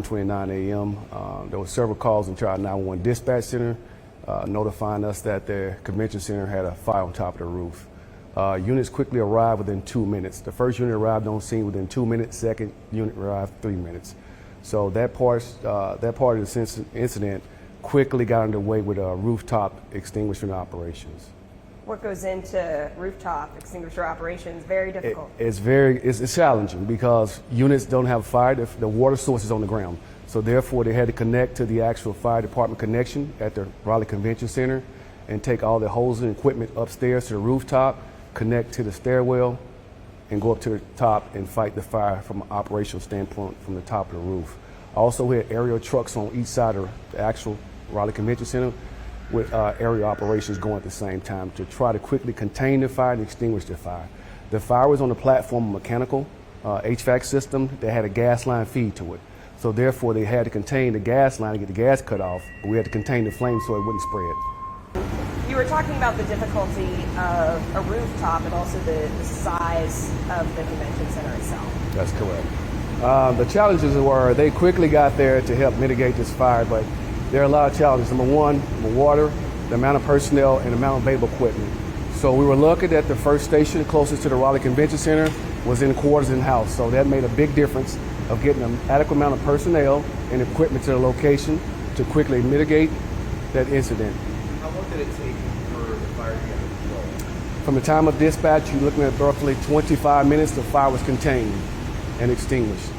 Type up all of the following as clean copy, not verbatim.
9:29 a.m. There were several calls into our 911 dispatch center notifying us that the convention center had a fire on top of the roof. Units quickly arrived within 2 minutes. The first unit arrived on scene within 2 minutes, second unit arrived 3 minutes. So that part of the incident quickly got underway with rooftop extinguishing operations. What goes into rooftop extinguisher operations? Very difficult. It's challenging because units don't have fire. The water source is on the ground. So therefore they had to connect to the actual fire department connection at the Raleigh Convention Center and take all the hoses and equipment upstairs to the rooftop, connect to the stairwell, and go up to the top and fight the fire from an operational standpoint from the top of the roof. Also, we had aerial trucks on each side of the actual Raleigh Convention Center with aerial operations going at the same time to try to quickly contain the fire and extinguish the fire. The fire was on the platform of mechanical HVAC system that had a gas line feed to it. So therefore, they had to contain the gas line to get the gas cut off, but we had to contain the flame so it wouldn't spread. You were talking about the difficulty of a rooftop and also the size of the convention center itself. That's correct. The challenges were they quickly got there to help mitigate this fire, but there are a lot of challenges. Number one, the water, the amount of personnel, and the amount of available equipment. So we were lucky that the first station closest to the Raleigh Convention Center was in quarters in-house. So that made a big difference of getting an adequate amount of personnel and equipment to the location to quickly mitigate that incident. How long did it take for the fire to get under control? From the time of dispatch, you're looking at roughly 25 minutes, the fire was contained and extinguished.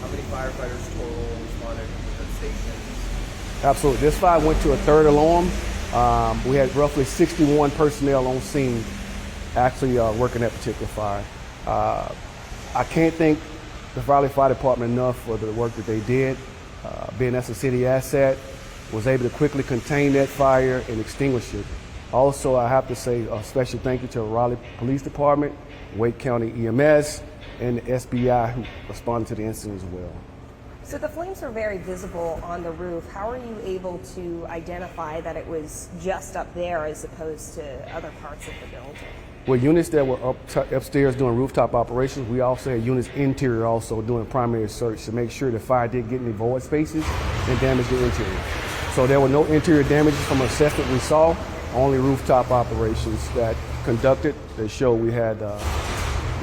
How many firefighters total responded to the station? Absolutely. This fire went to a third alarm. We had roughly 61 personnel on scene actually working that particular fire. I can't thank the Raleigh Fire Department enough for the work that they did. Being that's a city asset, was able to quickly contain that fire and extinguish it. Also, I have to say a special thank you to the Raleigh Police Department, Wake County EMS, and the SBI who responded to the incident as well. So the flames were very visible on the roof. How are you able to identify that it was just up there as opposed to other parts of the building? Well, units that were upstairs doing rooftop operations, we also had units interior also doing primary search to make sure the fire didn't get any void spaces and damage the interior. So there were no interior damages from assessment we saw, only rooftop operations that conducted that show we had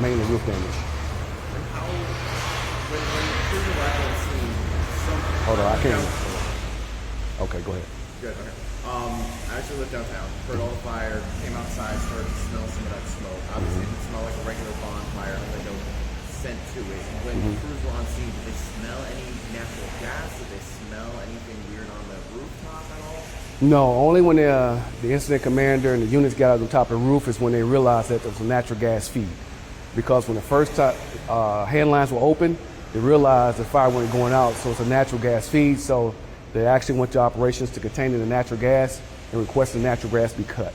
mainly roof damage. Hold on, I can't. Okay, go ahead. Good, okay. I actually lived downtown, heard all the fire, came outside, started to smell some of that smoke. Obviously, it didn't smell like a regular bonfire, like no scent to it. When crews were on scene, did they smell any natural gas? Did they smell anything weird on the rooftop at all? No, only when the incident commander and the units got out on top of the roof is when they realized that there was a natural gas feed. Because when the first hand lines were open, they realized the fire wasn't going out, so it's a natural gas feed. So they actually went to operations to contain the natural gas and requested the natural gas be cut.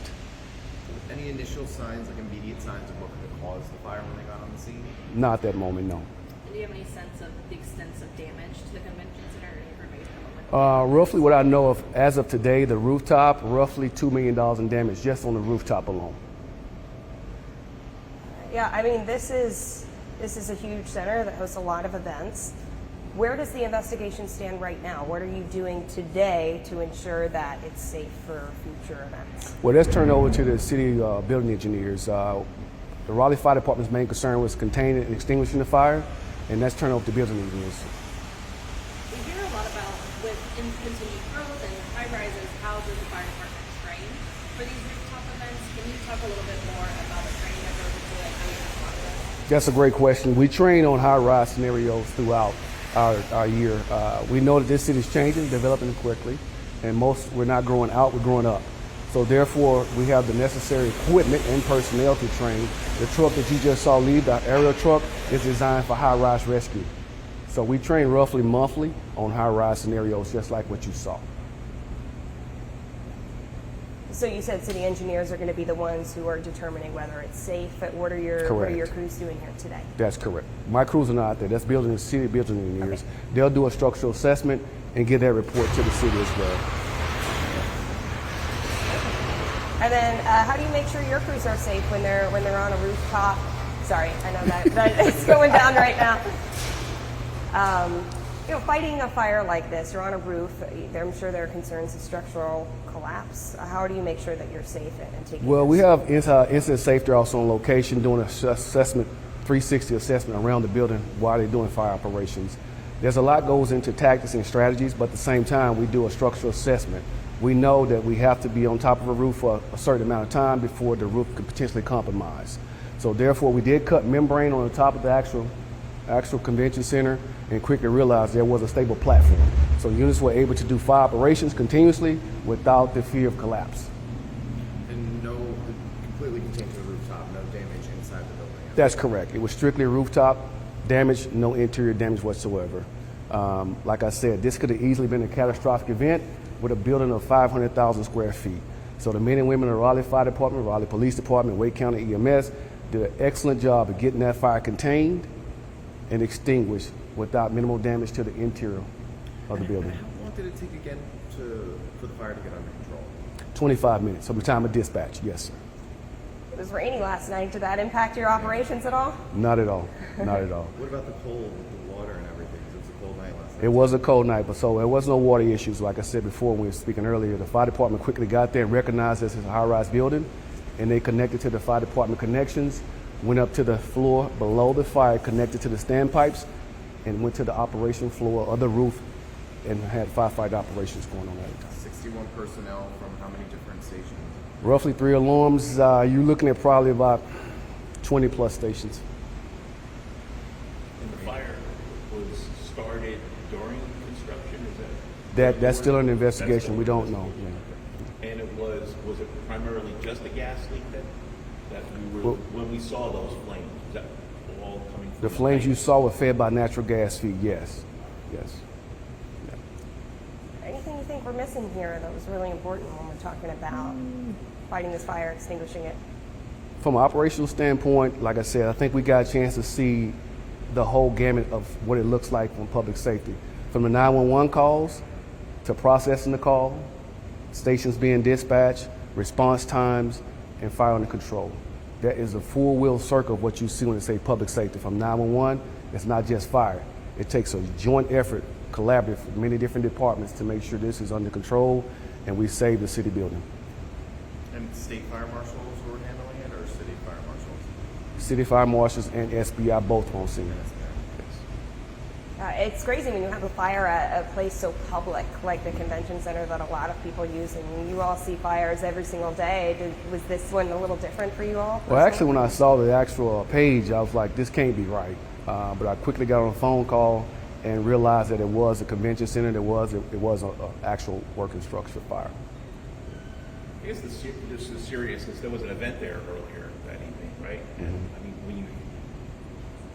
Any initial signs, like immediate signs of what could have caused the fire when they got on the scene? Not at that moment, no. And do you have any sense of the extent of damage to the convention center or any information? Roughly what I know of as of today, the rooftop, roughly $2 million in damage just on the rooftop alone. Yeah, I mean, this is a huge center that hosts a lot of events. Where does the investigation stand right now? What are you doing today to ensure that it's safe for future events? Well, that's turned over to the city building engineers. The Raleigh Fire Department's main concern was containing and extinguishing the fire, and that's turned over to building engineers. We hear a lot about with continued growth and high rises, how does the fire department train for these rooftop events? Can you talk a little bit more about the training that goes into it, how you respond to it? That's a great question. We train on high-rise scenarios throughout our year. We know that this city is changing, developing quickly, and we're not growing out, we're growing up. So therefore, we have the necessary equipment and personnel to train. The truck that you just saw leave, the aerial truck, is designed for high-rise rescue. So we train roughly monthly on high-rise scenarios, just like what you saw. So you said city engineers are going to be the ones who are determining whether it's safe. What are your crews doing here today? That's correct. My crews are not out there. That's building city building engineers. Okay. They'll do a structural assessment and give that report to the city as well. And then, how do you make sure your crews are safe when they're on a rooftop? Sorry, I know that it's going down right now. You know, fighting a fire like this, you're on a roof. I'm sure there are concerns of structural collapse. How do you make sure that you're safe and taking? Well, this? we have incident safety also on location doing an assessment, 360 assessment around the building while they're doing fire operations. There's a lot goes into tactics and strategies, but at the same time, we do a structural assessment. We know that we have to be on top of a roof for a certain amount of time before the roof could potentially compromise. So therefore, we did cut membrane on the top of the actual convention center and quickly realized there was a stable platform. So units were able to do fire operations continuously without the fear of collapse. And completely contained to the rooftop, no damage inside the building. That's correct. It was strictly rooftop damage, no interior damage whatsoever. Like I said, this could have easily been a catastrophic event with a building of 500,000 square feet. So the men and women of the Raleigh Fire Department, Raleigh Police Department, Wake County EMS did an excellent job of getting that fire contained and extinguished without minimal damage to the interior of the building. How long did it take again for the fire to get under control? 25 minutes from the time of dispatch, yes, sir. It was rainy last night. Did that impact your operations at all? Not at all, not at all. What about the cold, the water and everything? 'Cause it was a cold night last night. It was a cold night, but so there was no water issues. Like I said before when we were speaking earlier, the fire department quickly got there and recognized this as a high-rise building, and they connected to the fire department connections, went up to the floor below the fire, connected to the standpipes, and went to the operation floor of the roof and had firefighter operations going on at the time. 61 personnel from how many different stations? Roughly 3 alarms. You're looking at probably about 20 plus stations. And the fire was started during construction, is that? That's still an investigation. We don't know. Yeah. And was it primarily just a gas leak that we were, when we saw those flames, is that all coming from The flames tank? you saw were fed by natural gas feed, yes. Yes. Anything you think we're missing here that was really important when we're talking about fighting this fire, extinguishing it? From an operational standpoint, like I said, I think we got a chance to see the whole gamut of what it looks like from public safety. From the 911 calls to processing the call, stations being dispatched, response times, and fire under control. That is a full wheel circle of what you see when they say public safety. From 911, it's not just fire. It takes a joint effort, collaborative with many different departments to make sure this is under control and we save the city building. And state fire marshals were handling it, or city fire marshals? City fire marshals and SBI both on scene. It's crazy when you have a fire at a place so public like the convention center that a lot of people use, and you all see fires every single day. Was this one a little different for you all? Well, actually, when I saw the actual page, I was like, this can't be right. But I quickly got on a phone call and realized that it was a convention center. It was an actual working structure fire. I guess this is seriousness. There was an event there earlier that evening, right? And I mean,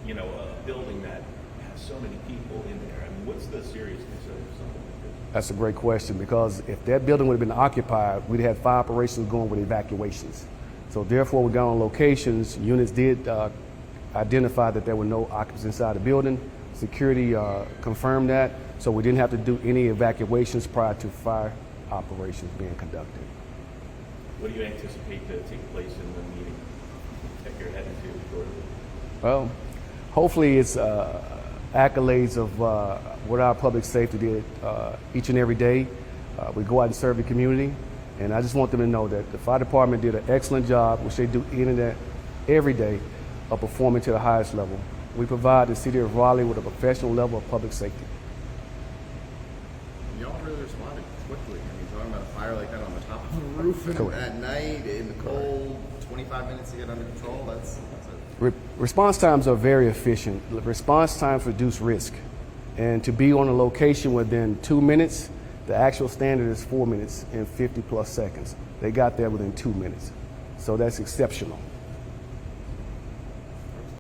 when a building that has so many people in there, I mean, what's the seriousness of something like this? That's a great question, because if that building would have been occupied, we'd have fire operations going with evacuations. So therefore, we got on locations. Units did identify that there were no occupants inside the building. Security confirmed that, so we didn't have to do any evacuations prior to fire operations being conducted. What do you anticipate to take place in the meeting that you're heading to shortly? Well, hopefully it's accolades of what our public safety did each and every day. We go out and serve the community, and I just want them to know that the fire department did an excellent job, which they do every day, of performing to the highest level. We provide the city of Raleigh with a professional level of public safety. Y'all really responded quickly. I mean, talking about a fire like that on the top of a roof and Correct. at night in the cold, 25 minutes to get under control. That's Response times are very efficient. Response times reduce risk. And to be on a location within 2 minutes, the actual standard is 4 minutes and 50 plus seconds. They got there within 2 minutes. So that's exceptional.